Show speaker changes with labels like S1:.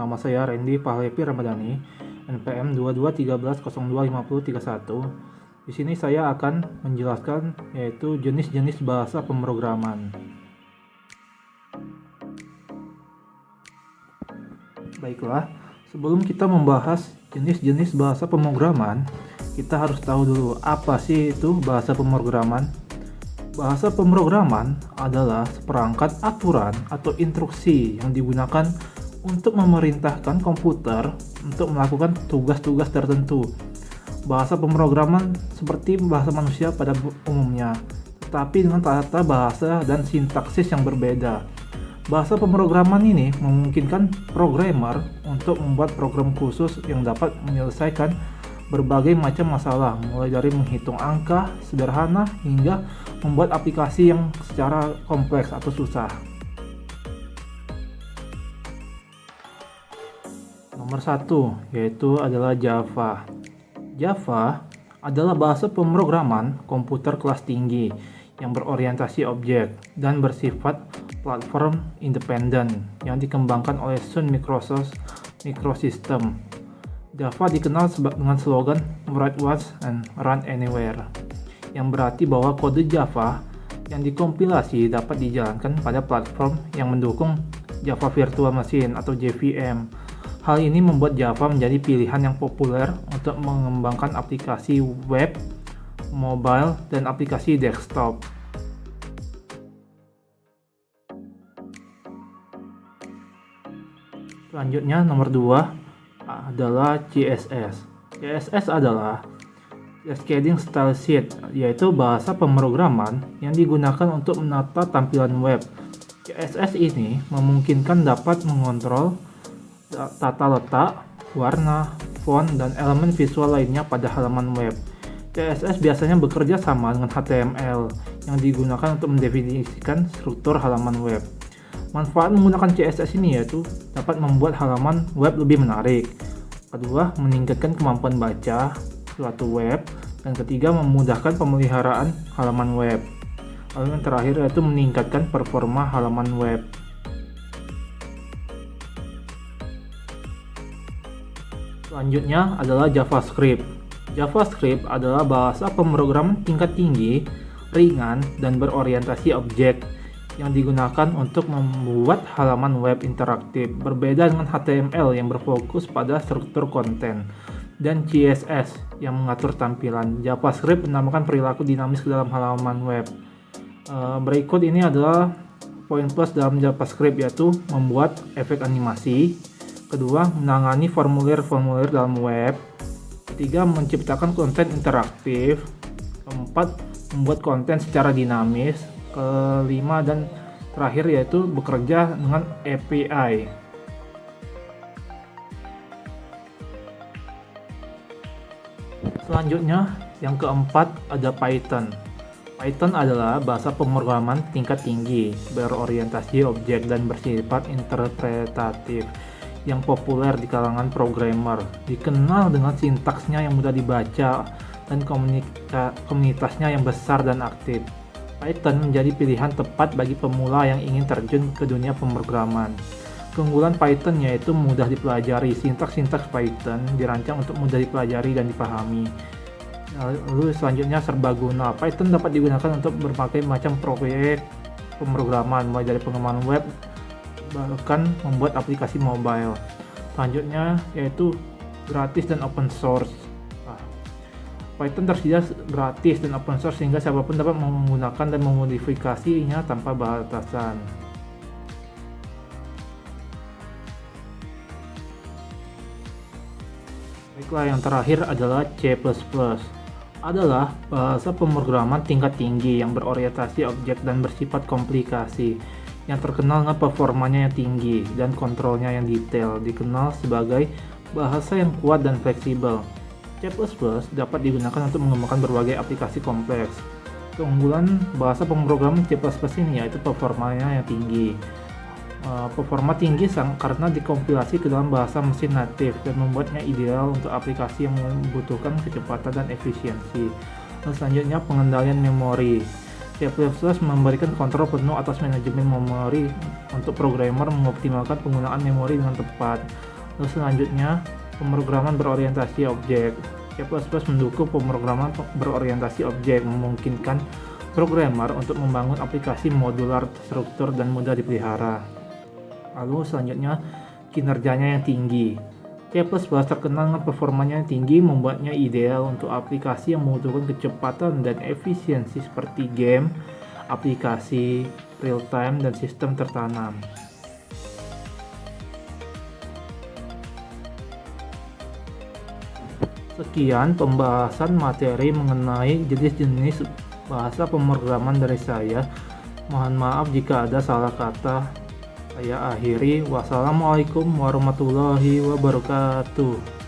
S1: nama saya Randy Pahlevi Ramadhani, NPM 2213025031. Di sini saya akan menjelaskan yaitu jenis-jenis bahasa pemrograman. Baiklah, sebelum kita membahas jenis-jenis bahasa pemrograman, kita harus tahu dulu apa sih itu bahasa pemrograman. Bahasa pemrograman adalah seperangkat aturan atau instruksi yang digunakan untuk memerintahkan komputer untuk melakukan tugas-tugas tertentu. Bahasa pemrograman seperti bahasa manusia pada umumnya, tetapi dengan tata bahasa dan sintaksis yang berbeda. Bahasa pemrograman ini memungkinkan programmer untuk membuat program khusus yang dapat menyelesaikan berbagai macam masalah, mulai dari menghitung angka sederhana hingga membuat aplikasi yang secara kompleks atau susah. Nomor 1 yaitu adalah Java. Java adalah bahasa pemrograman komputer kelas tinggi yang berorientasi objek dan bersifat platform independen yang dikembangkan oleh Sun Microsystems. Java dikenal dengan slogan Write Once and Run Anywhere, yang berarti bahwa kode Java yang dikompilasi dapat dijalankan pada platform yang mendukung Java Virtual Machine atau JVM. Hal ini membuat Java menjadi pilihan yang populer untuk mengembangkan aplikasi web, mobile, dan aplikasi desktop. Selanjutnya nomor 2 adalah CSS. CSS adalah Cascading Style Sheet, yaitu bahasa pemrograman yang digunakan untuk menata tampilan web. CSS ini memungkinkan dapat mengontrol tata letak, warna, font, dan elemen visual lainnya pada halaman web. CSS biasanya bekerja sama dengan HTML yang digunakan untuk mendefinisikan struktur halaman web. Manfaat menggunakan CSS ini yaitu dapat membuat halaman web lebih menarik. Kedua, meningkatkan kemampuan baca suatu web. Dan ketiga, memudahkan pemeliharaan halaman web. Lalu yang terakhir yaitu meningkatkan performa halaman web. Selanjutnya adalah JavaScript. JavaScript adalah bahasa pemrograman tingkat tinggi, ringan, dan berorientasi objek yang digunakan untuk membuat halaman web interaktif, berbeda dengan HTML yang berfokus pada struktur konten, dan CSS yang mengatur tampilan. JavaScript menambahkan perilaku dinamis ke dalam halaman web. Berikut ini adalah poin plus dalam JavaScript, yaitu membuat efek animasi. Kedua, menangani formulir-formulir dalam web. Ketiga, menciptakan konten interaktif. Keempat, membuat konten secara dinamis. Kelima dan terakhir yaitu bekerja dengan API. Selanjutnya yang keempat ada Python. Python adalah bahasa pemrograman tingkat tinggi, berorientasi objek dan bersifat interpretatif yang populer di kalangan programmer. Dikenal dengan sintaksnya yang mudah dibaca dan komunitasnya yang besar dan aktif. Python menjadi pilihan tepat bagi pemula yang ingin terjun ke dunia pemrograman. Keunggulan Python yaitu mudah dipelajari. Sintaks-sintaks Python dirancang untuk mudah dipelajari dan dipahami. Lalu selanjutnya serbaguna. Python dapat digunakan untuk berbagai macam proyek pemrograman, mulai dari pengembangan web bahkan membuat aplikasi mobile. Selanjutnya yaitu gratis dan open source. Python tersedia gratis dan open source sehingga siapapun dapat menggunakan dan memodifikasinya tanpa batasan. Baiklah, yang terakhir adalah C++. Adalah bahasa pemrograman tingkat tinggi yang berorientasi objek dan bersifat komplikasi, yang terkenal dengan performanya yang tinggi dan kontrolnya yang detail. Dikenal sebagai bahasa yang kuat dan fleksibel. C++ dapat digunakan untuk mengembangkan berbagai aplikasi kompleks. Keunggulan bahasa pemrograman C++ ini yaitu performanya yang tinggi. Performa tinggi karena dikompilasi ke dalam bahasa mesin natif dan membuatnya ideal untuk aplikasi yang membutuhkan kecepatan dan efisiensi. Dan selanjutnya pengendalian memori. C++ memberikan kontrol penuh atas manajemen memori untuk programmer mengoptimalkan penggunaan memori dengan tepat. Lalu selanjutnya, pemrograman berorientasi objek. C++ mendukung pemrograman berorientasi objek, memungkinkan programmer untuk membangun aplikasi modular, terstruktur, dan mudah dipelihara. Lalu selanjutnya, kinerjanya yang tinggi. C++ terkenal dengan performanya yang tinggi, membuatnya ideal untuk aplikasi yang membutuhkan kecepatan dan efisiensi seperti game, aplikasi real-time, dan sistem tertanam. Sekian pembahasan materi mengenai jenis-jenis bahasa pemrograman dari saya. Mohon maaf jika ada salah kata. Saya akhiri. Wassalamualaikum warahmatullahi wabarakatuh.